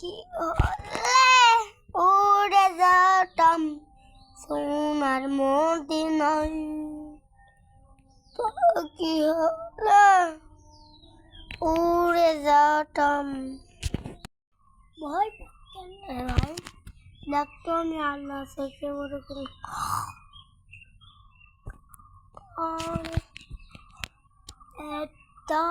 পাখি হলে উড়ে যেতাম সোনার মদিনায়। পাখি হলে উড়ে যেতাম। ভয় পাচ্ছেন ভাই, দেখতো আমি আল্লাহ থেকে বড় করে আর একটা